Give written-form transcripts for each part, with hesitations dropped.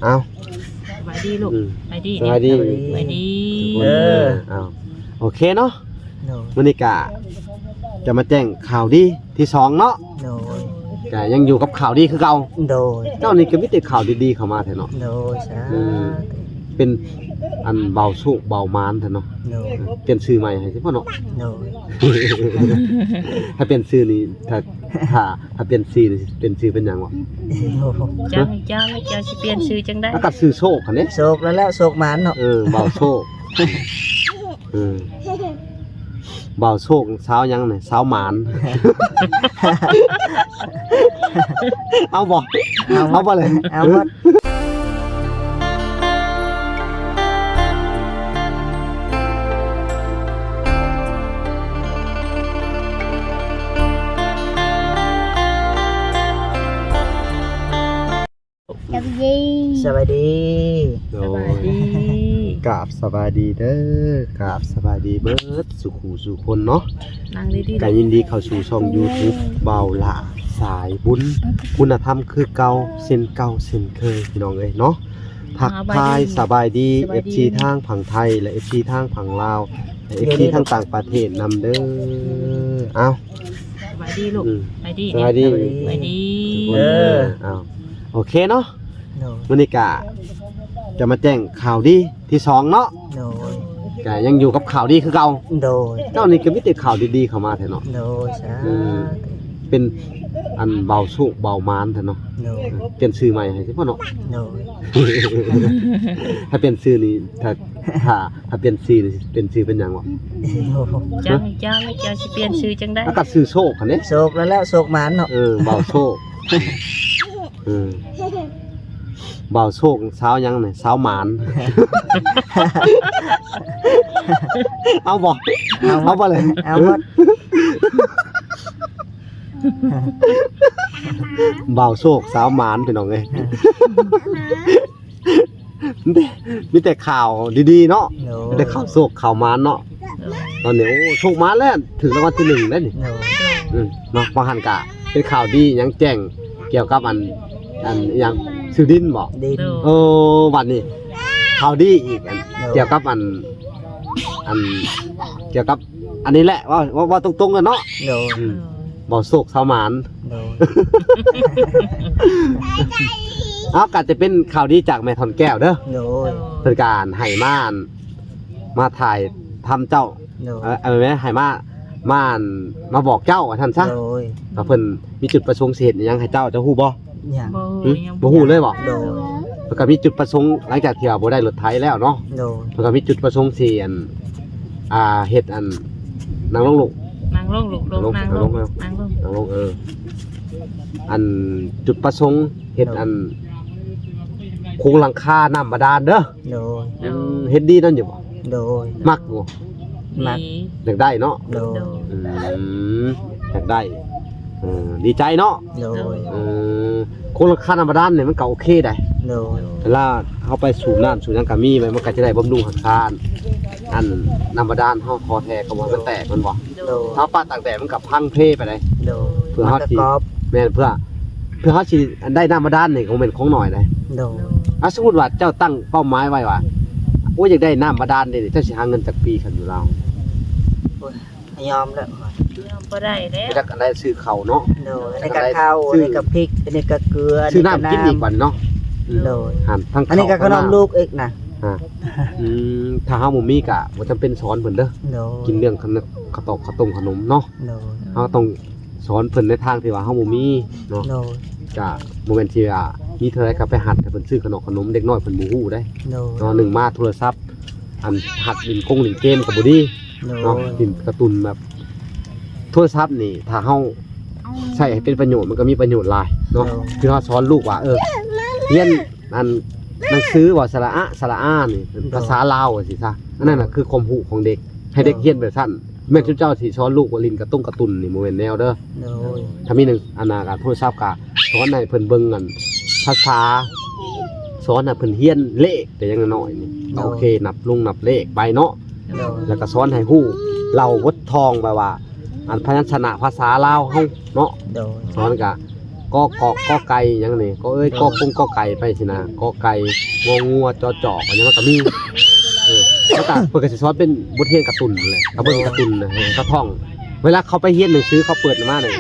เอาสบายดีลูกสบายดี สบายดี สบายดี เอาโอเคเนาะวันนี้กะจะมาแจ้งข่าวดีที่2เนาะโดย กะยังอยู่กับข่าวดีคือเก่า โดย เจ้านี่ก็มีแต่ข่าวดีๆเข้ามาแท้เนาะ โดยสา เป็นอันเบาสุเบามานแท้เนาะ โดย เปลี่ยนชื่อใหม่ให้สิพ่อเนาะ โดย ถ้าเปลี่ยนชื่อนี่ถ้าเปลี่ยนชื่อนี่เป็นชื่อเป็นหยังวะ จังสิเปลี่ยนชื่อจังได้ แล้วก็ชื่อโชคคันนี้ โศกแล้วโศกหมานเนาะ เบาโชคเบาโชคเช้ายังเนี่ยเช้าหมาน เอาบ่เลย เอาหมดสวัสดี โด สบาย ย ดี กราบสบายดีเด้อกราบสบายดีเบิดสุขูสุคนเนาะ นั่งดี ก็ยินดีเข้าสู่ช่อง YouTube เบาหละสายบุญคุณธรรมคือเก่าเส้นเก่าเส้นเคยพี่น้องเอ้ยเนาะทักทายสบายดี FC ทางฝั่งไทยและ FC ทางฝั่งลาวและ FC ทางต่างประเทศนำเด้อเอา สบายดีลูกสบายดี สบายดี สบายดี เอาโอเคเนาะ โดย วันนี้กะจะมาแจ้งข่าวดีที่2เนาะ โดย ก็ยังอยู่กับข่าวดีคือเก่า โดย เจ้านี่ก็มีแต่ข่าวดีๆเข้ามาแท้เนาะ โดยสา เป็นอันเบาสุเบามานแท้เนาะ โดย เปลี่ยนชื่อใหม่ให้สิพ่อเนาะ โดย ถ้าเปลี่ยนชื่อนี่ถ้าเปลี่ยนชื่อนี่เป็นชื่อเป็นหยังวะ จังสิเปลี่ยนชื่อจังได้ แล้วก็ชื่อโชคคันนี้ โศกแล้วโศกหมานเนาะ เบาโชคเบาโชคเช้ายังเนี่ยเช้าหมาน เอาบ่เลย เอาหมด เบาโชคเช้าหมานพี่น้องเอ้ยมีแต่ข่าวดีๆเนาะ โด มี ย แต่ข่าวโชคข่าวหมานเนาะตอนนี้โอ้โชคหมานแล้วถึงรางวัลที่1แล้วนี่ โดย เนาะบางหันกะเป็นข่าวดีหยังแจ้งเกี่ยวกับอันหยังซื้อดินบ่ ดิน โอ้วันนี้ข่าวดีอีกอันเกี่ยวกับอันเกี่ยวกับอันนี้แหละว่าตรงๆกันเนาะ โดย บ่โศกเสาหมาน โดย เอาก็จะเป็นข่าวดีจากแม่ทอนแก้วเด้อ โดย เพิ่นการให้มาถ่ายทำเจ้า โดย แม่ให้มาบอกเจ้าว่าท่านซะ โดย ว่าเพิ่นมีจุดประสงค์สิเฮ็ดหยังให้เจ้าจะฮู้บ่ อย่าง บ่ฮู้เลยบ่ โดย เพิ่นก็มีจุดประสงค์หลังจากที่ว่าบ่ได้รถไถแล้วเนาะ โดย เพิ่นก็มีจุดประสงค์สิเฮ็ดนางลงลูก นั่งลงลูกลงนั่งลง นางลงอันจุดประสงค์เฮ็ดโครงหลังคาน้ำบาดาลเด้อ โดย เฮ็ดดีนั่นอยู่บ่ โดย มักบ่ มัก อยากได้เนาะ โดย อยากได้ดีใจเนาะ โดย โครงหลังคาน้ำบาดาลเนี่ยมันก็โอเคได้ โดย เวลาเขาไปสูบน้ำสูบหยังก็มีไว้มันก็จะได้บำรุงหลังคาอันน้ำบาดาลเฮาคอแท้ก็บ่มันแตกมันบ่ โดย ถ้าปาตากแดดมันก็พังเพไปเลย โดย เพื่อ มั เฮาน ก็ สิ กรอบ แม่นเพื่อเฮาสิได้น้ำบาดาลนี่คงเป็นของหน่อยเลย โดย สมมุติว่าเจ้าตั้งเป้าหมายไว้ว่าโอ้ยอยากได้น้ำบาดาลนี่เจ้าสิหาเงินจากปีคันอยู่ลาว โอ้ยยอมแล้ว บ่ได้แล้ว ไปจักอันได้ซื้อข้าวเนาะ โดยอันนี้ก็ข้าวอันนี้ก็พริกอันนี้ก็เกลือ ซื้อน้ำกินอีกกว่าเนาะ โดย หันทั้ง อันนี้ก็ขนมลูกอีกนะ ถ้าเฮาบ่มีก็บ่จำเป็นสอนเพิ่นเด้อ โดย กินเรื่องขนมข้าวตอกข้าวต้มขนมเนาะ โดย เฮาต้องสอนเพิ่นในทางที่ว่าเฮาบ่มีเนาะ โดย ก็บ่แม่นที่ว่ามีเท่าไหร่ก็ไปหัดให้เพิ่นซื้อขนมเด็กน้อยเพิ่นบ่ฮู้ได้ โดย เนาะหนึ่งมาโทรศัพท์อันหัดเล่นเล่นเกมก็บ่ดี โด เนาะ ย เล่นการ์ตูนแบบโทรศัพท์นี่ถ้าเฮาใช้ให้เป็นประโยชน์มันก็มีประโยชน์หลายเนาะคือเฮาสอนลูกว่าเรียนอันหนังสือว่าสระอะสระอานี่ภาษาลาวว่าสิซะอันนั้นน่ะคือความรู้ของเด็กให้เด็กเรียนแบบซั่นแม่นเจ้าสิสอนลูกว่าลินการ์ตูนนี่บ่แม่นแนวเด้อ โดย ถ้ามีหนึ่งอันน่ะก็โทรศัพท์ก็สอนให้เพิ่นเบิ่งกันภาษาสอนให้เพิ่นเรียนเลขแต่อยังน้อยๆนี่ก็โอเคนับเลขไปเนาะ โดย แล้วก็สอนให้ฮู้เล่าวัดทองแบบว่าอันพยัญชนะภาษาลาวเฮาเนาะ โดย สอนก็ ก็ไก่หยังนี่ก็เอ้ยก็ปุ้งก็ไก่ไปสินะก็ไก่งองัวจอจอกอันนี้มันก็มีแล้วก็เพิ่นก็สิสอนเป็นบทเรียนการ์ตูนเลยก็เบิ่งการ์ตูนนะก็ท่องเวลาเขาไปเรียนหนังสือเขาเปิดมาเนี่ย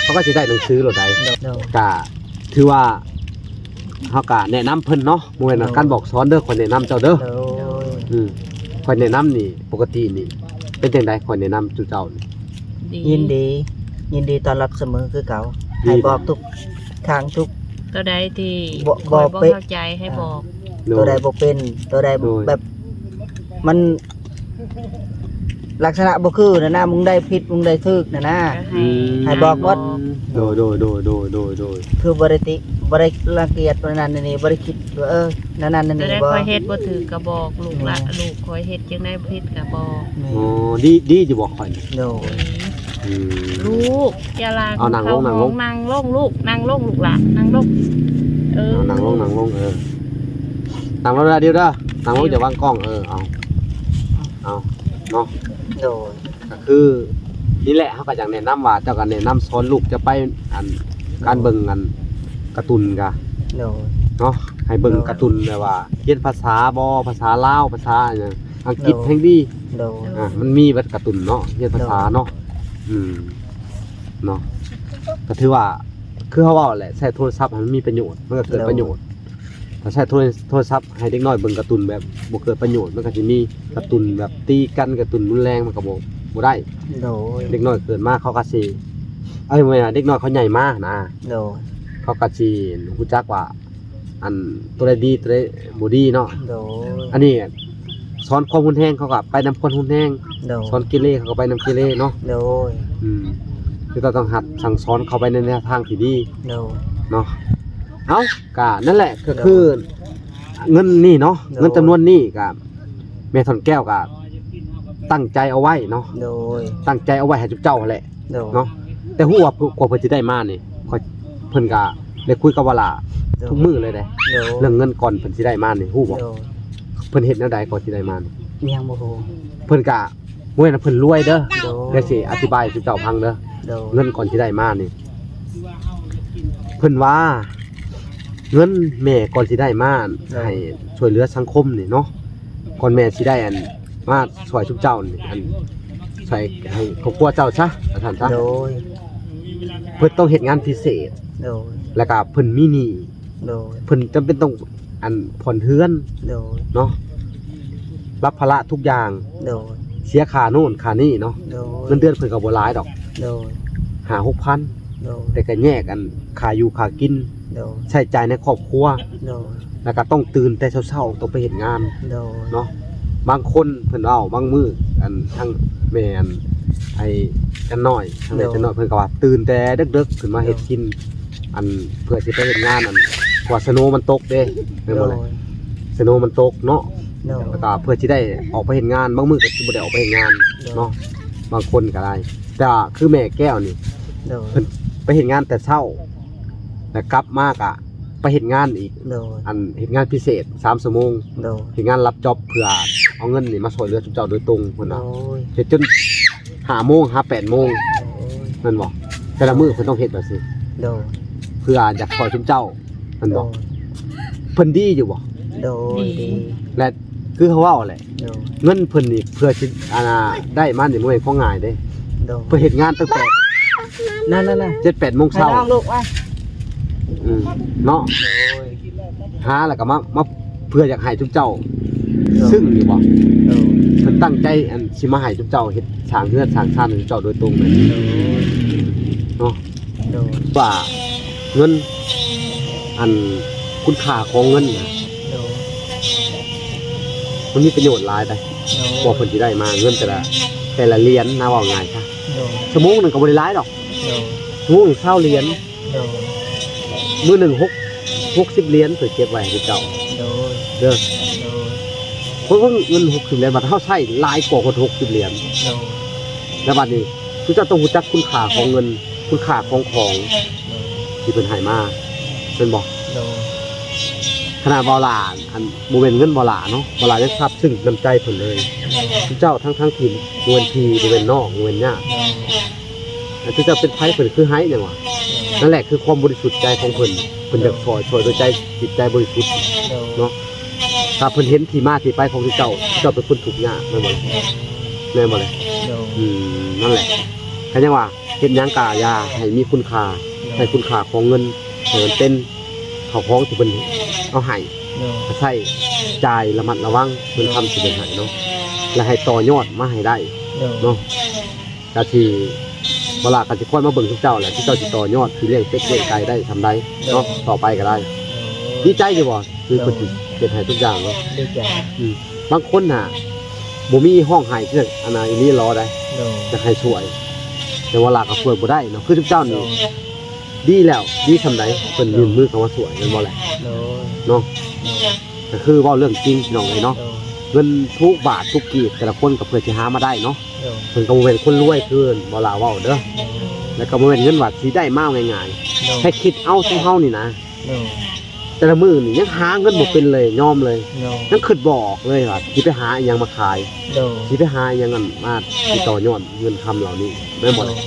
เขาก็สิได้หนังสือโลดใด โดย ก็ถือว่าเฮาก็แนะนำเพิ่นเนาะบ่แม่นว่าการบอกสอนเด้อคนแนะนำเจ้าเด้อ โดย คนแนะนำนี่ปกตินี่เป็นจังไดคนแนะนำจุเจ้านี่ ยินดีต้อนรับเสมอคือเก่า ดี ให้บอกทุกทางทุก ตัวใดที่ บ่ คอย บ่ บ่ เป๊ะ เข้าใจให้บอก ตัวใดบ่เป็นตัวใด โดย แบบมันลักษณะบ่คือนะมึงได้ผิดมึงได้ถูกนะ ก็ ให้บอกว่า โดย คือบ่ได้ติบ่ได้รังเกียจนั่นนี่บ่ได้คิดว่านั่น ตัว นี่ ใด บ่ คอยเฮ็ดบ่ถือก็บอกลูกละลูกคอยเฮ็ดจังได๋ผิดก็บอก อ๋อดีอยู่บ่ข่อยนี่ โดย อืม ลูกอย่าลา เอานั่งลง เข้า นั่งลง ห้อนั่งลงลูกนั่งลงลูกละนั่งลงเออ เอานั่งลงนั่งลงนั่งลงเดี๋ยวเด้อนั่งลงอย่าวางกล้องเอาเนาะ โดย ก็คือนี่แหละเขาก็อยากแนะนำว่าเจ้าก็แนะนำสอนลูกจะไปอันการเบิ่งอันการ์ตูนกะ โดย เนาะให้เบิ่งการ์ตูนแบบว่าเรียนภาษาบ่ภาษาลาวภาษาอันหยังอังกฤษแห่งดี โดย มันมีเบิดการ์ตูนเนาะเรียนภาษาเนาะเนาะก็ถือว่าคือเขาเว้าแหละใช้โทรศัพท์ให้มันมีประโยชน์มันก็เกิดประโยชน์ถ้าใช้โทรศัพท์ให้เด็กน้อยเบิ่งการ์ตูนแบบบ่เกิดประโยชน์มันก็สิมีการ์ตูนแบบตีกันการ์ตูนรุนแรงมันก็บ่ได้ โดย เด็กน้อยเกิดมาเขาก็สิไม่นะเด็กน้อยเขาใหญ่มากนะ โดย เขาก็สิรู้จักว่า อันตัวใดดีตัวใดบ่ดีเนาะ โดย อันนี้สอนความรุนแรงเขาก็ไปนำคนรุนแรง โดย สอนกิเลสเขาก็ไปนำกิเลสเนาะ โดย คือเราต้องหัดสั่งสอนเขาไปในแนวทางที่ดี โดย เนาะเอาก็นั่นแหละก็คือเงินนี่เนาะ โดย เงินจำนวนนี้ก็แม่ทอนแก้วก็ตั้งใจเอาไว้เนาะ โดย ตั้งใจเอาไว้ให้จุ๊บเจ้าแหละ โดย เนาะแต่ฮู้ว่ากว่าเพิ่นสิได้มานี่เพิ่นก็ได้คุยกับว่าล่ะทุกมื้อเลยเด้ โดย เรื่องเงินก่อนเพิ่นสิได้มานี่ฮู้บ่ โดย เพิ่นเฮ็ดแนวใดก่อนสิได้มานี่ ยังบ่ฮู้ เพิ่นก็บ่แม่นว่าเพิ่นรวยเด้อ โดย เดี๋ยวสิอธิบายให้เจ้าฟังเด้อ โดย เงินก่อนสิได้มานี่เพิ่นว่าเงินแม่ก่อนสิได้มาให้ช่วยเหลือสังคมนี่เนาะก่อนแม่สิได้อันมาช่วยชุบเจ้านี่อันช่วยให้ครอบครัวเจ้าซะท่านซะ โดย เพิ่นต้องเฮ็ดงานพิเศษ โดย แล้วก็เพิ่นมีหนี้ โดย เพิ่นจำเป็นต้องอันผ่อนเฮือน โดย เนาะรับภาระทุกอย่าง โดย เสียค่าโน่นค่านี่เนาะ โดย เงินเดือนเพิ่นก็บ่หลายดอก โดย 5-6,000 โดย แต่ก็แยกกันค่าอยู่ค่ากิน โดย ใช้จ่ายในครอบครัว โดย แล้วก็ต้องตื่นแต่เช้าๆต้องไปเฮ็ดงาน โดย เนาะบางคนเพิ่นเอาบางมื้ออันทั้งแม่อันไอ้จันน้อยทั้งแม่จันน้อยเพิ่นก็ว่าตื่นแต่ดึกๆขึ้นมาเฮ็ดกิน อันเพื่อสิไปเฮ็ดงานอันกว่าสโนว์มันตกเด้แม่น โด บ่ ย ล่ะสโนว์มันตกเนาะ โดย แล้วก็เพื่อสิได้ออกไปเฮ็ดงานบางมื้อก็สิบ่ได้ออกไปเฮ็ดงานเนาะบางคนก็ได้แต่ว่าคือแม่แก้วนี่ โดย เพิ่นไปเฮ็ดงานแต่เช้าแล้วกลับมาก็ไปเฮ็ดงานอีก โดย อันเฮ็ดงานพิเศษ3ชั่วโมง โดย เฮ็ดงานรับจ็อบเพื่อเอาเงินนี่มาช่วยเหลือเจ้าโดยตรงเพิ่น โด น่ะ ย เฮ็ดจน5โมงหา8โมงนั่นบ่แต่ละมื้อเพิ่นต้องเฮ็ดแบบนี้ โดย เพื่ออยากช่วยเจ้านั่น โด บ่ ย เพิ่นดีอยู่บ่ โดยดี และคือเขาเว้าแหละ โดย เงินเพิ่นนี่เพื่อสิได้มานี่บ่แม่นของง่ายเด้ โดย เพิ่นเฮ็ดงานตั้งแต่ นั่น 7-8โมง ให้ เช้า น้องลูกว่า เนาะ โดย หาแล้วก็มาเพื่ออยากให้เจ้า โดย ซึ่งนี่บ่ โดย เพิ่นตั้งใจอันสิมาให้เจ้าเฮ็ดสร้างเรือนสร้างชาติให้เจ้าโดยตรงเลยเนาะ โดย ว่าเงินอันคุณค่าของเงินน่ะ โดย มันมีประโยชน์หลายได้บ่เพิ่นสิได้มาเงินแต่ละเหรียญนะว่าง่ายซะ โดย ชั่วโมงหนึงก็บ่ได้หลายดอก โดย ชั่วโมงหนึง20เหรียญ โดย มื้อหนึง60เหรียญเพิ่นเก็บไว้ให้เจ้า โดย เด้อ โดย เพราะว่าเงิน60เหรียญบัดเฮาใช้หลายกว่าคน60เหรียญ โดย แล้วบัดนี้เจ้าต้องรู้จักคุณค่าของเงินคุณค่าของที่เพิ่นให้มาเป็นบ่ โดย ขนาดบอลาอันโมเมนต์เงินบอลาเนาะบอลาจะทราบซึ่งน้ำใจเพิ่นเลยเจ้าทั้งทีมโมเมนทีโมเมนนอกโมเมนยากอันที่เจ้าเป็นไผเพิ่นคือไห้จังหวะ นั่นแหละคือความบริสุทธิ์ใจของเพิ่นอยากช่วยโดยใจจิตใจบริสุทธิ์ โดย เนาะถ้าเพิ่นเห็นที่มาที่ไปของเจ้าเป็นคนถูกข์ยากแม่นบ่แม่นบ่เลย โดย นั่นแหละก็ยังว่าเฮ็ดหยังกะอย่าให้มีคุณค่าให้คุณค่าของเงินให้มันเป็นเข้าของที่เพิ่นเอาให้ โดย ใช้จ่ายระมัดระวังเพิ่นทำสิเป็นให้เนาะและให้ต่อยอดมาให้ได้ โดย เนาะก็สิเวลาก็สิค่อยมาเบิ่งทุกเจ้าแหละที่เจ้าสิต่อยอดสิเลี้ยงเป็ดเลี้ยงไก่ได้ทำได้เนาะต่อไปก็ได้ดีใจอยู่บ่คือเพิ่นสิเฮ็ดให้ทุกอย่างเนาะ ดีใจ บางคนน่ะบ่มีห้องให้คืออันน่ะอีนี้รอได้ โดย จะให้ช่วย แต่เวลาก็ช่วยบ่ได้เนาะคือทุกเจ้านี่ดีแล้วดีสำใดเพิ่นยื่นมือเข้ามาช่วยแม่นบ่แหละ โดย เนาะก็คือเว้าเรื่องจริงพี่น้องเอ้ยเนาะ โดย เงินทุกบาททุกกีบแต่ละคนก็เพื่อสิหามาได้เนาะ โดย เพิ่นก็บ่แม่นคนรวยคือบ่ลาเว้าเด้อแล้วก็บ่แม่นเงินว่าสิได้มาง่ายๆแค่คิดเอาซุเฮานี่นะ โดย แต่ละมื้อนี่ยังหาเงินบ่เป็นเลยยอมเลย โดย ยังคิดบ่ออกเลยว่าสิไปหาอิหยังมาขาย โดย สิไปหาอิหยังกันมาสิต่อยอดเงินคำเหล่านี้แม่นบ่ล่ะ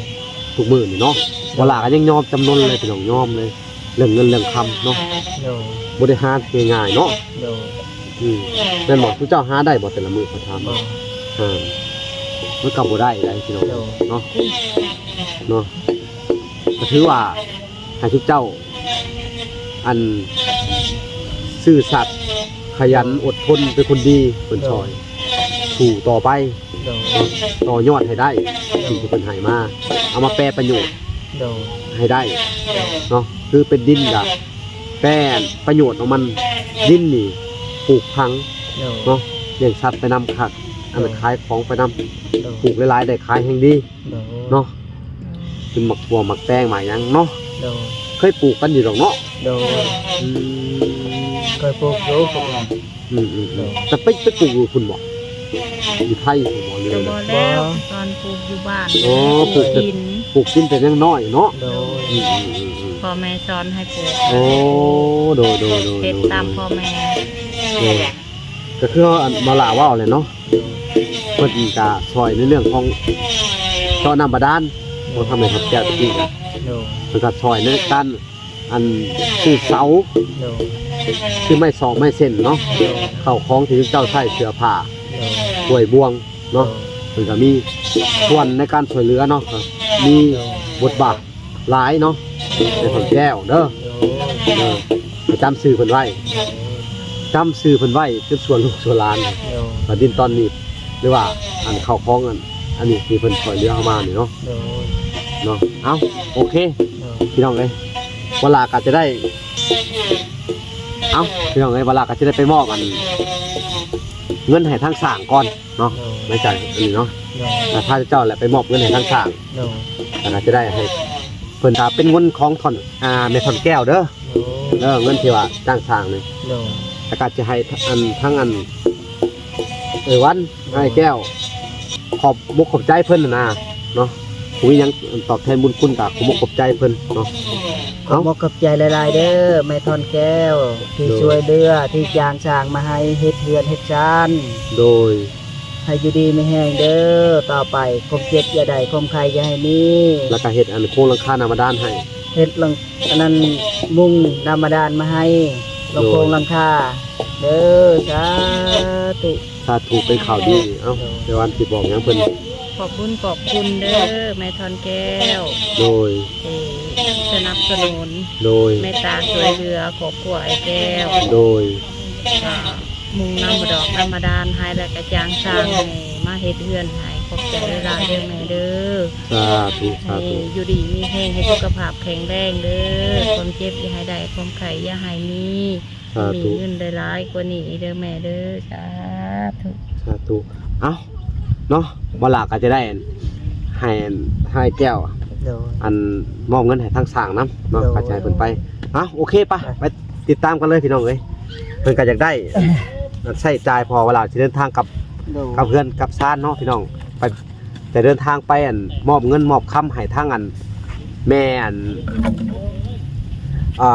ทุกมื้อนี่เนาะบ่ลาก็ยังยอมจำนนเลยพี่น้องยอมเลยเรื่องเงินเรื่องคำเนาะ โดย บ่ได้หาง่ายๆเนาะ โดย แม่นบ่ทุกเจ้าหาได้บ่แต่ละมื้อเขาถาม บ่ มันก็บ่ได้ได้พี่น้อง โดย เนาะก็ถือว่าให้ทุกเจ้า อันซื่อสัตย์ขยันอดทนเป็นคนดีเป็นชอยสู่ต่อไป โดย ต่อยอดให้ได้สิ่งที่เป็นให้มาเอามาแปลประโยชน์ โดย ให้ได้เนาะคือเป็นดินกะแปลประโยชน์ของมันดินนี่ปลูกพัง โดย เนาะเลี้ยงสัตว์ไปนำขัดอันนั้นขายของไปนำ โดย ปลูกหลายๆได้ขายแห่งดี โดย เนาะเป็นหมักบัวหมักแตงหมากหยังเนาะ โดย เคยปลูกกันอยู่ดอกเนาะ โดย อืม เคยปลูกอยู่ปลูกหลัง แต่ไปปลูกอยู่คุณบอกอยู่ไทยผมบอกเลย จะบ่แล้วตอนปลูกอยู่บ้าน อ๋อปลูก ดิน ปลูกกินแต่ยังน้อยเนาะ โดย พ่อแม่สอนให้ปลูก โอ้โดย เฮ็ดตามพ่อแม่ ก็คือมาลาว่าเลยเนาะเพิ่นกะซอยในเรื่องของเจาะน้ำบาดาลบ่ทำให้ทับแก้วตะกี้กัน โดย เพิ่นก็ซอยในการอันซื้อเสา โดย คือไม้ซองไม้เส้นเนาะเข้าของที่เจ้าใช้เสื้อผ้า โดย กล้วยบวงเนาะเพิ่นก็มีส่วนในการช่วยเหลือเนาะมีบทบาทหลายเนาะในของแก้วเด้อจำชื่อเพิ่นไว้จำชื่อเพิ่นไว้จนส่วนลูกส่วนหลานบัดดินตอนนี้หรือว่าอันเข้าของอันนี้ที่เพิ่นช่วยเหลือเอามานี่เนาะ โดย เนาะเอ้าโอเค โดย พี่น้องเอ้ยเวลาก็จะได้เอ้าพี่น้องเอ้ยเวลาก็จะได้ไปมอบอันเงินให้ทางสร้างก่อนเนาะในใจอันนี้เนาะ โดย แต่ถ้าเจ้าแหละไปมอบเงินให้ทางสร้าง โดย แล้วก็จะได้ให้เพิ่นถ้าเป็นเงินของถอนแม่ถอนแก้วเด้อเงินที่ว่าจ้างสร้างนี่ โดย แล้วก็จะให้อันทั้งอันวันให้แก้วขอบมุกขอบใจเพิ่นน่ะนะเนาะคุยยังตอบแทนบุญคุณกับขอบมุกขอบใจเพิ่นเนาะ ขอบใจหลายๆเด้อแม่ทอนแก้วที่ช่วยเหลือที่จางสร้างมาให้เฮ็ดเฮือนเฮ็ดจาน โดย ให้อยู่ดีไม่แห้งเด้อต่อไปคมเจ็บอย่าได้คมไข่อย่าให้มี แล้วก็เฮ็ดอันโครงหลังคาหน้ามาด้านให้ เฮ็ดลังอันนั้นมุงธรรมดานมาให้ลงโครงหลังคาเด้อสาธุ ถ้าถูกเป็นข่าวดีเอ้าเดี๋ยววันสิบอกหยังเพิ่น ขอบคุณเด้อแม่ทอนแก้ว โดย ที่สนับสนุน โดย แม่ตาช่วยเหลือครอบครัวไอ้แก้ว โดย ก็มุงน้ำดอกน้ำมาดานให้แล้วก็จางสร้างให้มาเฮ็ดเฮือนให้ขอบใจหลายๆเด้อแม่เด้อ สาธุสา ให้ ธุ อยู่ดีมีแห้งให้สุขภาพแข็งแรงเด้อความเจ็บอย่าให้ได้ความไข้อย่าให้มี สา มี ธุ เงินได้หลายกว่านี้เด้อแม่เด้อสาธุ สาธุเอ้าเนาะบ่ลาก็จะได้ให้แก้ว โดย อันมอบเงินให้ทางสร้างนำเนาะ โดย กระจายเพิ่นไปโอเคปะไปติดตามกันเลยพี่น้องเอ้ยเพิ่นก็อยากได้ใช้จ่ายพอเวลาสิเดินทางกับ โดย เพื่อนกับซ่านเนาะพี่น้องไปแต่เดินทางไปมอบเงินมอบคำให้ทางแม่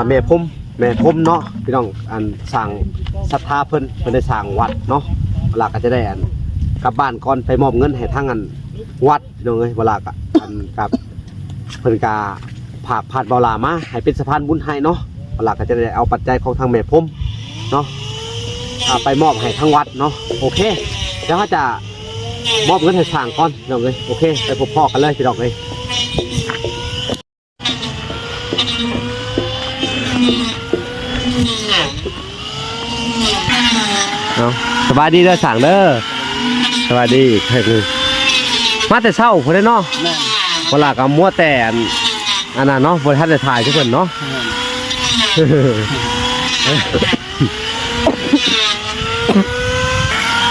แม่พมเนาะพี่น้องสร้างศรัทธาเพิ่นได้สร้างวัดเนาะเวลาก็จะได้กลับบ้านก่อนไปมอบเงินให้ทางวัดพี่น้องเอ้ยเวลาก็กับเพิ่นกา ผากผ่านเบาหลามาให้เป็นสะพานบุญให้เนาะเบาหลาก็จะได้เอาปัจจัยของทางแม่พรมเนาะไปมอบให้ทางวัดเนาะโอเคเดี๋ยวเขาจะมอบเงินให้สร้างก่อนพี่น้องเลยโอเคไปพบพ่อกันเลยพี่น้องเลยเอาสบายดีเด้อสั่งเด้อสบายดีเฮ้ยมาแต่เช้าพอได้เนาะเวลาก็มัวแต่อันนั้นเนาะบริษัทจะถ่ายทุกคนเนาะ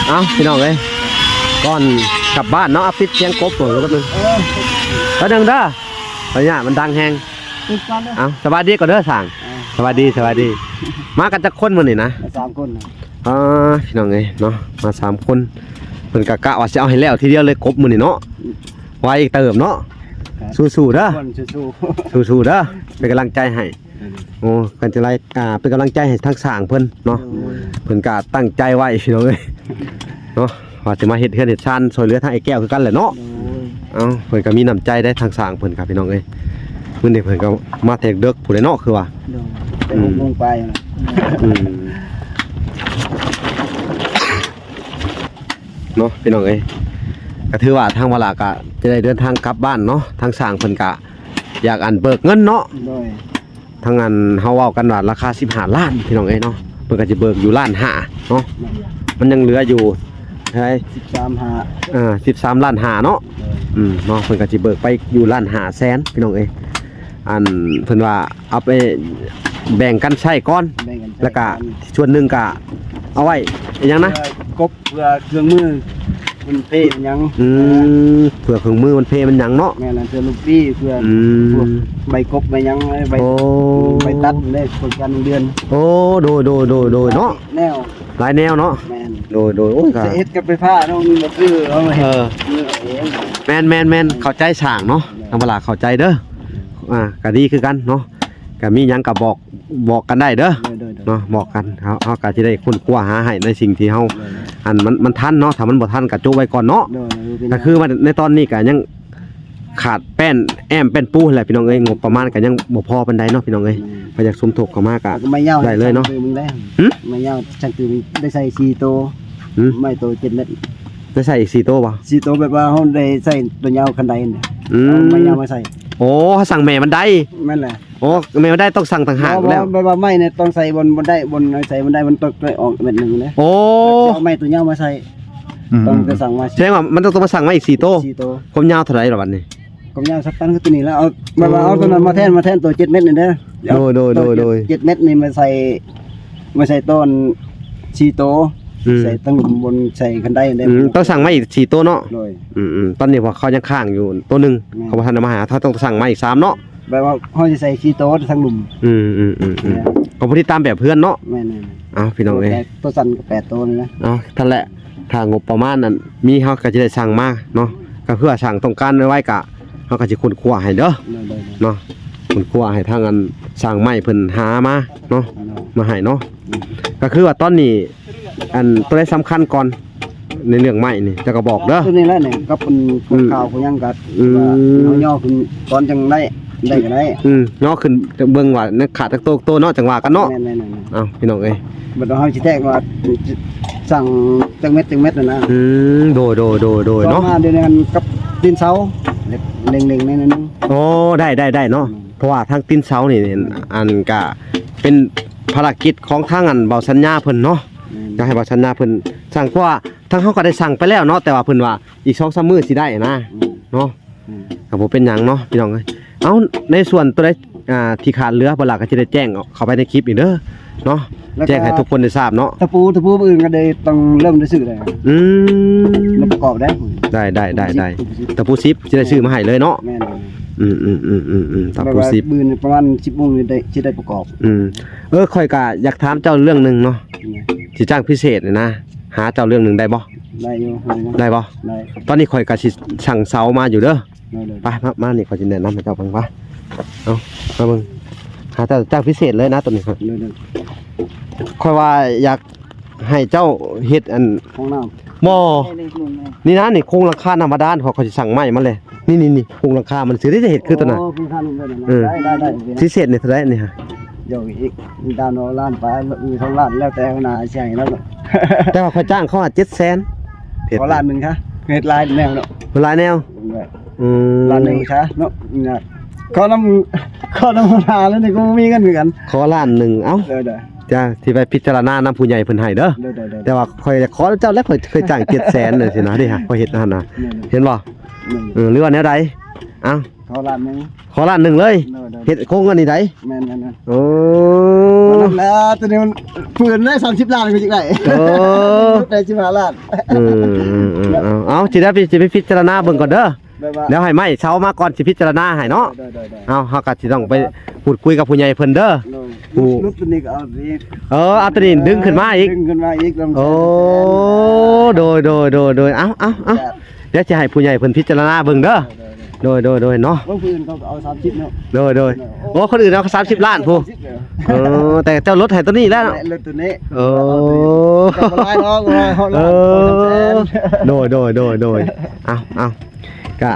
เอาพี่น้องเลยก่อนกลับบ้านเนาะอัพฟิตเสียงกบตัวก็นึงก็นึงเด้อเพราะเนี่ยมันดังแฮงเอาสบายดีก่อนเด้อสั่งสบายดีมากันจักคนมื้อนี่นะ 3 คนนะ พี่น้องเลยเนาะมา3คนเพิ่นกะว่าสิเอาให้แล้วทีเดียวเลยกบมื้อนี่เนาะไว้เติมเนาะสู้ๆเด้อสู้ๆเด้อเป็นกำลังใจให้โอ้กันจะไล่เป็นกำลังใจให้ทั้งสร้างเพิ่นเนาะเพิ่นก็ตั้งใจไว้พี่น้องเอ้ยเนาะว่าจะมาเฮ็ดเฮือนเฮ็ดชานช่วยเหลือทางไอ้แก้วคือกันแหละเนาะเอ้าเพิ่นก็มีน้ำใจได้ทางสร้างเพิ่นครับพี่น้องเอ้ยมื้อนี้เพิ่นก็มาแทกเด็กผู้ใดเนาะคือว่า เป็นวงไปนะ เนาะพี่น้องเอ้ยก็ถือว่าทางเวลาก็จะได้เดินทางกลับบ้านเนาะทางสร้างเพิ่นก็อยากอันเบิกเงินเนาะ โดย ทางนั้นเฮาเว้ากันว่าราคา15ล้านพี่น้องเอ้ยเนาะเพิ่นก็สิเบิกอยู่ล้านห้าเนาะมันยังเหลืออยู่เท่าไหร่ 13ล้านห้าเนาะเนาะเพิ่นก็สิเบิกไปอยู่ล้านห้าแสนพี่น้องเอ้ยอันเพิ่นว่าเอาไปแบ่งกันใช้ก่อนแล้วก็ส่วนหนึงก็เอาไว้อีหยังนะ กบเพื่อเครื่องมือมันเป้มันยัง เพื่อเครื่องมือมันเพมันหยังเนาะ แม่นั่นเพื่อลูกพี่เพื่อพวกใบกบใบยังใบตัดได้ผลการเดือน โอ้โดยเนาะ แนว หลายแนวเนาะ แม่น โดยโอ้ยก็ จะเฮ็ดกับไปผ้าเนาะมันบ่คือเอามาเฮ็ดเอง แม่นเข้าใจสร้างเนาะธรรมดาเข้าใจเด้อก็ดีคือกันเนาะก็มีหยังก็บอกกันได้เด้อเนาะบอกกันเฮาก็สิได้ค้นคว้าหาให้ในสิ่งที่เฮาอันมันทันเนาะถ้ามันบ่ทันก็โจไว้ก่อนเนาะก็คือว่าในตอนนี้ก็ยังขาดแป้นแอมแป้นปูแหละพี่น้องเอ้ยงบประมาณก็ยังบ่พอปานใดเนาะพี่น้องเอ้ยพยากสมทบเข้ามาก็ ไม่ยาว ได้เลยเนาะ มึงได้ไม่ยาวจังคือได้ใส่4โตไม่โต7เม็ด ได้ใส่อีก4โต๊ะบ่ 4โตแบบว่าเฮาได้ใส่ตัวยาวคันใดเนี่ยไม่ยาวมาใส่ โอ้เขาสั่งแม่มันได้ แม่นแหละ โอ้แม่มันได้ต้องสั่งต่างหากแล้ว แบบว่าไม้เนี่ยต้องใส่บนได้บนใส่มันได้มันตกออกเม็ดนึงเลย โอ้ เอาไม้ตัวยาวมาใส่ต้องจะสั่งมา ใช่ว่ามันต้องมาสั่งมาอีก4โต๊ะ 4โต ความยาวเท่าไหร่ล่ะบัดนี้ ก็ยาวสักตันก็ตัวนี้แล้วเอาแบบว่าเอาตัวนั้นมาแทนตัว7เม็ดนี่เด้อ โดย 7เม็ดนี่มาใส่ต้น4โตใส่ตั้งบนใส่คันใดได้ ต้องสั่งมาอีก4โต๊ะเนาะ โดย ตอนนี้พอเขายังค้างอยู่โต๊ะนึงเขาบ่ทันเอามาหาถ้าต้องสั่งมาอีก3เนาะ แบบว่าเฮาสิใส่4โตทั้งหลุม ก็พอดีตามแบบเพื่อนเนาะ แม่น อ้าวพี่น้องเอ้ย ตัวสั่นก็8โตเลยนะ เอาท่านแหละถ้างบประมาณนั้นมีเฮาก็จะได้สั่งมาเนาะก็เพื่อสั่งต้องการไว้กะเฮาก็สิค้นคว้าให้เด้อเนาะค้นคว้าให้ทางอันสร้างไม้เพิ่นหามาเนาะมาให้เนาะก็คือว่าตอนนี้อันตัวได้สำคัญก่อนในเรื่องไม้นี่จะก็บอกเด้อ ตัวนี้แหละนี่ก็เป็นข่าวของยังกัดว่าเฮาย่อขึ้นตอนจังได้ก็ได้ เนาะขึ้นเบิ่งว่าเนี่ยขาดจักโตเนาะจังว่ากันเนาะ แม่น เอ้าพี่น้องเอ้ย บัดเฮาสิแทกว่าสั่งจังเม็ดนั่นนะ โดยเนาะ มาเดือนนั้นกับดินเสาเล็งๆในนั้น โอ้ได้เนาะเพราะว่าทางตีนเสานี่อันก็เป็นภารกิจของทางอันเบาสัญญาเพิ่นเนาะอยากให้เบาสัญญาเพิ่นสั่งเพราะว่าทางเฮาก็ได้สั่งไปแล้วเนาะแต่ว่าเพิ่นว่าอีก 2-3 มื้อสิได้นะเนาะก็บ่เป็นหยังเนาะพี่น้องเอ้ยเอ้าในส่วนตัวใดที่ขาดเหลือบ่ล่ะก็สิได้แจ้งเข้าไปในคลิปอีกเด้อเนาะแจ้งให้ทุกคนได้ทราบเนาะ ตะปูอื่นก็ได้ต้องเริ่มได้ซื้อได้แล้วประกอบได้ ได้ตะปูซิปสิได้ซื้อมาให้เลยเนาะ แม่น ตะปูซิป ปืนประมาณ10โมงนี่ได้สิได้ประกอบ ค่อยก็อยากถามเจ้าเรื่องนึงเนาะสิจ้างพิเศษนี่นะหาเจ้าเรื่องนึงได้บ่ ได้อยู่ ได้บ่ ได้ ตอนนี้ข่อยก็สิสั่งเสามาอยู่เด้อ ได้ ไปมานี่ข่อยสิแนะนำให้เจ้าฟังว่าเอามาเบิ่งหาเจ้าพิเศษเลยนะตัวนี้ครับ ได้ ข่อยว่าอยากให้เจ้าเฮ็ดอัน ห้องน้ บ่ นี่มุงนี่ นี่นะนี่โครงหลังคาธรรมดาเขาสิสั่งไม้มาเลยนี่โครงหลังคามันสิได้เฮ็ดคือตัวน่ะ โอ้คุณค่าลุงได้ ได้ พิเศษนี่เท่าไหร่นี่ฮะ เดี๋ยวอีกมีดาวโนล้านไปมี2ล้านแล้วแต่ขนาดใช่แล้ว แต่ว่าเขาจ้างเขา700,000 ขอล้านนึงค่ะเฮ็ดลายแนวเนาะ หลายแนวม ล้านนึงค่ะเนาะเนี่ยขอน้ำหาแล้วนี่ก็มีกันเหมือนกัน ขอล้านหนึ่งเอ้า เด้อ จ้าสิไปพิจารณานำผู้ใหญ่เพิ่นให้เด้อ เด้อ แต่ว่าข่อยขอเจ้าแล้วข่อยเคยจ้าง700,000น่ะสินะนี่ฮะข่อยเฮ็ดนั่นน่ะเห็นบ่หรือว่าแนวใดเอ้า ขอล้านนึง ขอล้านหนึ่งเลย เด้อ เฮ็ดโครงกันนี่ได แม่น โอ้ แล้วตัวนี้มันปืนได้30ล้านก็จิได้ โอ้ ได้15ล้าน เอาสิได้สิไปพิจารณาเบิ่งก่อนเด้อ ได้ว่า แล้วให้ไม้เช้ามาก่อนสิพิจารณาให้เนาะ ได้ เอาเฮาก็สิต้องไปพูดคุยกับผู้ใหญ่เพิ่นเด้อ รุดตัวนี้ก็เอาดี เอาตัวนี้ดึงขึ้นมาอีก ดึงขึ้นมาอีก โอ้โดยเอาเดี๋ยวจะให้ผู้ใหญ่เพิ่นพิจารณาเบิ่งเด้อโดยเนาะ บางปืนเขาเอา30เนาะ โดยโอ้คนอื่นเอา30ล้านผู้แต่เจ้ารถให้ตัวนี้แล้ว รถตัวนี้ โอ้ จะมาไล่น้องเฮา เอ ล้าน อโดยเอาก็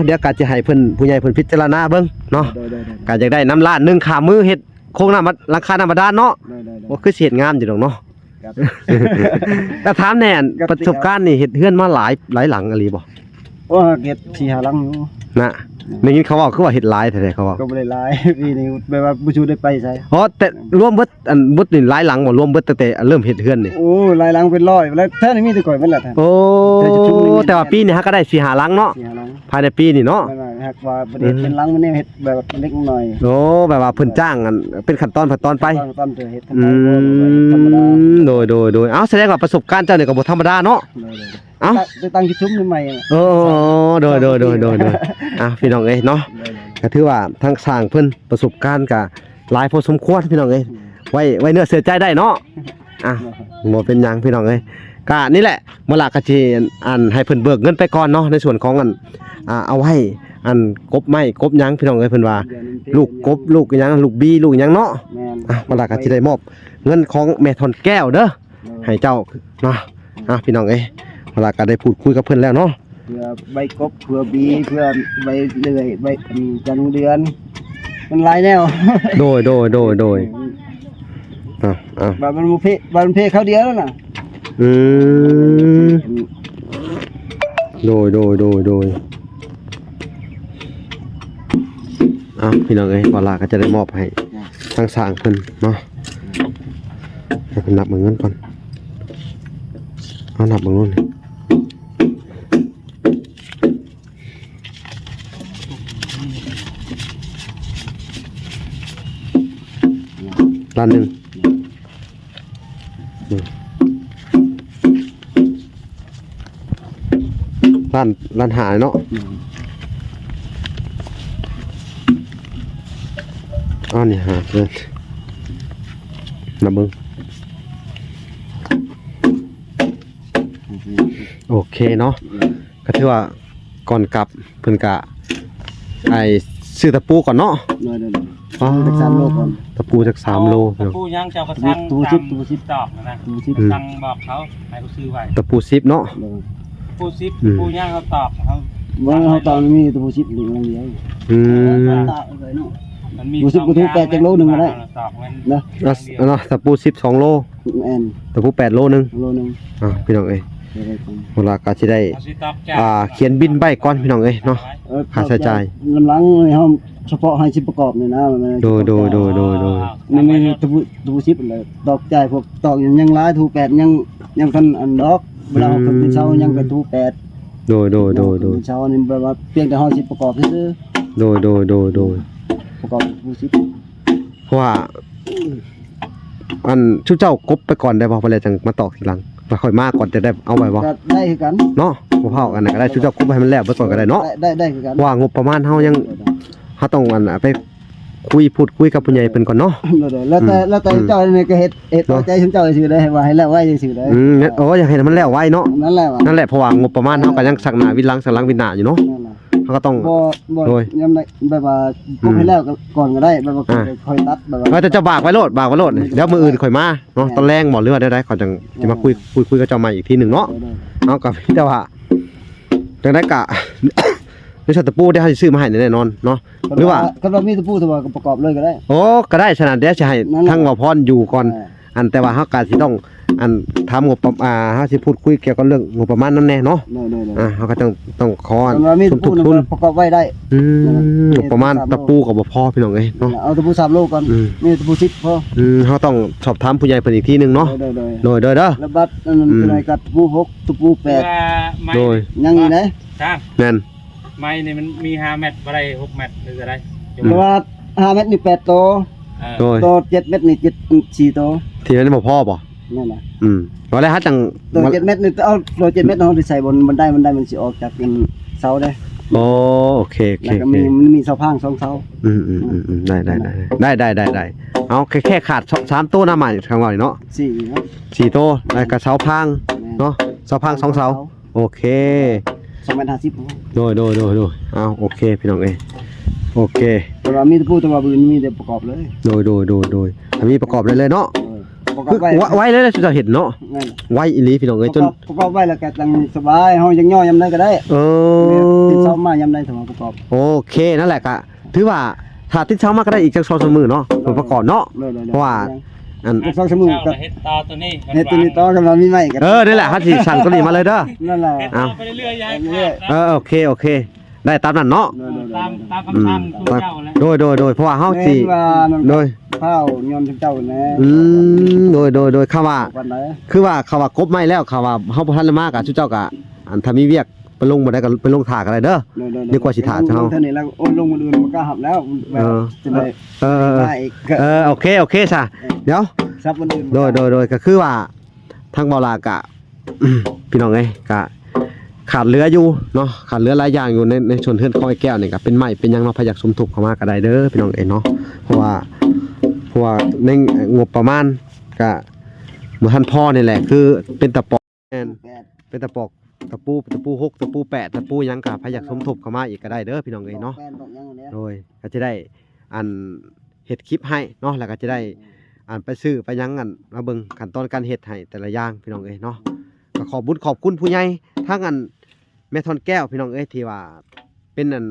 เดี๋ยวก็จะให้เพิ่นผู้ใหญ่เพิ่นพิจารณาเบิ่งเนาะก็อยากได้น้ำล้านหนึงขามือเฮ็ดโครงน้ำราคาธรรมดาเนาะบ่คือสิเฮ็ดงามอยู่ดอกเนาะแต่ถามแน่นประสบการณ์นี่เฮ็ดเฮือนมาหลายหลังอะลีบ่ โอ้เก็บ4-5ลังอยู่ นะได้ยินเขาว่าคือว่าเฮ็ดหลายแท้ๆเขาว่า ก็บ่ได้หลายปีนี้แบบว่าบ่ชูได้ไปใส่ อ๋อแต่รวมเบิดเบิดนี่หลายหลังบ่รวมเบิดตั้งแต่เริ่มเฮ็ดเฮือนนี่ โอ้หลายลังเป็น100แล้วแท้นี่มีแต่ก่อยมันแหละแท้ โอ้แต่ว่าปีนี้ฮะก็ได้4-5หลังเนาะ 4-5ลัง ภายในปีนี่เนาะ ไม่ฮักว่าประเด็นเป็นลังมันเนี่ยเฮ็ดแบบเล็กน้อย โอ้แบบว่าเพิ่นจ้างกันเป็นขั้นตอนไป ตอนเจอเฮ็ด อื ธรรมดา โดยเอ้าแสดงว่าประสบการณ์เจ้านี่ก็บ่ธรรมดาเนาะเอ้า ไปตั้งที่ซุ้มใหม่ โอ้โดยพี่น้องเอ้ยเนาะก็ถือว่าทางสร้างเพิ่นประสบการณ์ก็หลายพอสมควรพี่น้องเอ้ยไว้เนื้อเสียใจได้เนาะบ่เป็นหยังพี่น้องเอ้ยก็นี่แหละมื้อละก็สิให้เพิ่นเบิกเงินไปก่อนเนาะในส่วนของเอาไว้กบไม้กบหยังพี่น้องเอ้ยเพิ่นว่าลูกกบลูกหยังลูกบีลูกหยังเนาะมื้อละก็สิได้มอบเงินของแม่ทอนแก้วเด้อให้เจ้าเนาะพี่น้องเอ้ยมื้อละก็ได้พูดคุยกับเพิ่นแล้วเนาะ เพื่อใบกบเพื่อบีเพื่อใบเลื่อยใบจันเดือนมันหลายแนว โดยบามันเพเขาเดียวแล้วน่ะ โดยพี่น้องเอ้ยวันลาก็จะได้มอบให้ทางสร้างเพิ่นเนาะให้เพิ่นนับเงินก่อนนับเงินล้านหนึ่งล้านหาเนาะนี่หาเกินนับเบิ่งโอเคเนาะก็ถือว่าก่อนกลับเพิ่นก็ซื้อตะปูก่อนเนาะจาก3โลก่อน ตะปูจาก3โล ตะปูยังเจ้าก็สั่ง ตูชิป ตอกนะสั่งบอกเขาให้เขาซื้อไว้ ตะปู10เนาะ ปูซิปปูย่างเขาตอกเขา ว่าเฮาตอนมีตูชิปหนึ่งอย่างเดียวตากเลยเนาะ มันมี ปูซิปกูถูก8จักโลนึงก็ได้ ตอกมัน นะ เนาะตะปู12โล แอน ตะปู8โลนึง โลนึง พี่น้องเอ้ยเวลาก็สิได้ เอาสิตอกจ้า เขียนบินใบก่อนพี่น้องเอ้ยเนาะ ค่าใช้จ่าย ลำลังเฮาเฉพาะให้สิประกอบนี่นะโดยมันมีตูชิปเลยดอกจ่ายพวกตอกยังหลายทู8ยังคันอันดอกเวลาเฮาเป็นเช้ายังเป็นทู8โดยเช้านี่แบบว่าเพียงแต่เฮาสิประกอบซื่อ โดยประกอบตูชิป เพราะว่าชุดเจ้ากบไปก่อนได้บ่พอแล้วจังมาตอกทีหลังแล้วค่อยมาก่อนจะได้เอาไว้บ่ ก็ได้คือกัน เนาะบ่เฮากันก็ได้ชุดเจ้ากบให้มันแล้วไปก่อนก็ได้เนาะ ได้คือกัน ว่างบประมาณเฮายังเฮาต้องไปพูดคุยกับผู้ใหญ่เพิ่นก่อนเนาะ แล้วแต่เจ้านี่ก็เฮ็ดเอาใจของเจ้าซื่อได้ว่าให้แล้วไว้ซื่อได้ อยากให้มันแล้วไว้เนาะ นั่นแหละว่ะ นั่นแหละเพราะว่างบประมาณเฮาก็ยังสักหน้าวินหลังสักหลังวินหน้าอยู่เนาะ เขาก็ต้อง บ่ โดย ยามใดแบบว่าพกให้แล้วก็ก่อนก็ได้แบบว่าค่อยตัดแบบว่า แต่จะบากไว้โลดนี่เดี๋ยวมื้ออื่นค่อยมาเนาะตอนแรงบ่หรือว่าได้เขาจังจะมาคุยกับเจ้าใหม่อีกทีหนึงเนาะเอากับแต่ว่าจังได๋กะ ในชาตะปูได้เฮาสิซื้อมาให้แน่นอนเนาะหรือว่า ก็เรามีตะปูตัวก็ประกอบเลยก็ได้ โอ้ก็ได้ฉะนั้นเดี๋ยวสิให้ทั้งบ่พรอยู่ก่อนอันแต่ว่าเฮาก็สิต้องอันถามงบเฮาสิพูดคุยเกี่ยวกับเรื่องงบประมาณนั้นแน่เนาะ เด้อ เฮาก็ต้องขอ ๆเรามีตะปู ทุน ประกอบไว้ได้ งบประมาณตะปูก็บ่พอพี่น้องเอ้ยเนาะ เอาตะปู3โลก่อนมีตะปู10พอ เฮาต้องสอบถามผู้ใหญ่เพิ่นอีกทีหนึงเนาะ เด้อ โดยเด้อ แล้วบัดนั้นเป็นไงกับตะปู6ตะปู เพื่อ 8 ไม้ โดย ยังอีกนะ จ้าง แม่น ไม้นี่มันมี5เมตรบ่ได้6เมตรหรืออะไร เพราะว่า5เม็ดนี่8โต โดย โต7เม็ดนี่4โต ที่นั้นบ่พอบ่ นั่นน่ะ ว่าแล้วฮะจัง โต7เม็ดนี่เอาโต7เม็ดเฮาไปใส่บนบันไดมันสิออกจากเป็นเสาได้ โอเค แล้วก็มีเสาพาง2เสา ได้เอาแค่ขาด3ตัวหน้าใหม่ข้างว่าเนาะ 4ครับ 4ตัวแล้วก็เสาพังเนาะเสาพัง2เสาโอเค 250 โดยเอาโอเคพี่น้องเอ้ยโอเค แต่ว่ามีตะปูแต่ว่าบืนมีแต่ประกอบเลย โดยถ้ามีประกอบเลยเนาะ ประกอ คื บ อ ไว้ ไว้เลยจะเห็นเนาะ นั่น ไว้อีหลีพี่น้องเอ้ยจน ประกอบไว้แล้วก็จังสบายเฮายังย่อยามใดก็ได้ติดเสามายามใดถ้ามาประกอบ โอเคนั่นแหละก็ถือว่าถ้าติดเช้ามาก็ได้อีกจัก2-3มื้อเนาะผลประกอบเนาะ เพราะว่าอัน จัก2 มื้อก็ เฮ็ดต่อตัวนี้ เฮ็ดตัวนี้ต่อกำลังมีใหม่กัน นี่แหละฮัทสิสั่งตัวนี้มาเลยเด้อ นั่นแหละ เฮ็ดต่อไปเรื่อยๆยายขาด โอเค ได้ตามนั้นเนาะ ตามคำสั่งของเจ้าแล้ว โดยเพราะว่าเฮาสิ ว่านั่น โดย เผาย้อนเจ้าแน่ โดยคำว่า วันไหน คือว่าเขาว่ากบไม่แล้วเขาว่าเฮาบ่ทันได้มากอ่ะชุเจ้าก็อันถ้ามีเวียกไปลงบ่ได้ก็ไปลงถากอะไรเด้อ ดีกว่าสิถาเจ้า เท่านี้แล้วโอนลงมาดูมันก็หับแล้วแบบจะได้ได้อีก โอเคซะเดี๋ยว ซับคนอื่น โดยก็คือว่าทางบ่ลากะ พี่น้องเอ้ยก็ขาดเหลืออยู่เนาะขาดเหลือหลายอย่างอยู่ในชนเฮือนของไอ้แก้วนี่ก็เป็นไม้เป็นหยังเนาะพยากสมทบเข้ามาก็ได้เด้อพี่น้องเอ้ยเนาะเพราะว่าในงบประมาณก็บ่ทันพอนี่แหละคือเป็นตะปอกแม่นเป็นตะปอกตะปู6ตะปู8ตะปูหยังก็พยากสมทบเข้ามาอีกก็ได้เด้อพี่น้องเอ้ยเนาะโดยก็จะได้อันเฮ็ดคลิปให้เนาะแล้วก็จะได้อันไปซื้อไปหยังอันมาเบิ่งขั้นตอนการเฮ็ดให้แต่ละอย่างพี่น้องเอ้ยเนาะก็ขอบคุณผู้ใหญ่ทั้งอันแม่ทอนแก้วพี่น้องเอ้ยที่ว่าเป็นอัน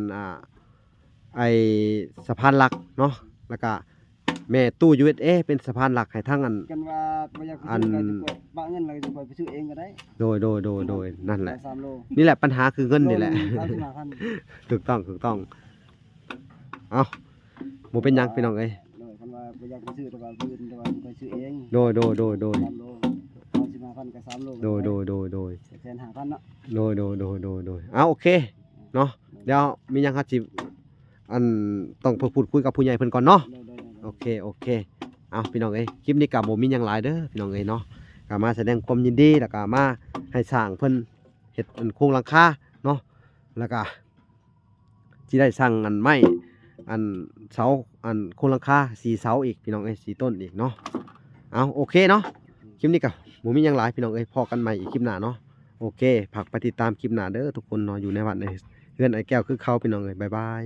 ไอสะพานหลักเนาะแล้วก็แม่ตู้ USA เป็นสะพานหลักให้ทั้งอัน กันว่าบ่อยากซื้อก็บางเงินเราจะไปซื้อเองก็ได้ โดยนั่นแหละ 3โล นี่แหละปัญหาคือเงินนี่แหละ 35,000 ถูกต้องเอาบ่เป็นหยังพี่น้องเอ้ย กันว่าบ่อยากซื้อแต่ว่าบืนแต่ว่าไปซื้อเอง โดย 3โล35,000กับ3โล โดย 1,500,000เนาะ เอาโอเคเนาะเดี๋ยวมีหยังครับสิอันต้องพูดคุยกับผู้ใหญ่เพิ่นก่อนเนาะโอเคเอาพี่น้องเอ้ยคลิปนี้ก็บ่มีหยังหลายเด้อพี่น้องเอ้ยเนาะก็มาแสดงความยินดีแล้วก็มาให้สร้างเพิ่นเฮ็ดอันโครงหลังคาเนาะแล้วก็สิได้สร้างอันไม้อันเสาอันโครงหลังคา4เสาอีกพี่น้องเอ้ย4ต้นอีกเนาะเอาโอเคเนาะคลิปนี้ก็บ่มีหยังหลายพี่น้องเอ้ยพอกันใหม่อีกคลิปหน้าเนาะโอเคฝากไปติดตามคลิปหน้าเด้อทุกคนเนาะอยู่ในวัดในเฮือนไอ้แก้วคือเขาพี่น้องเอ้ยบ๊ายบาย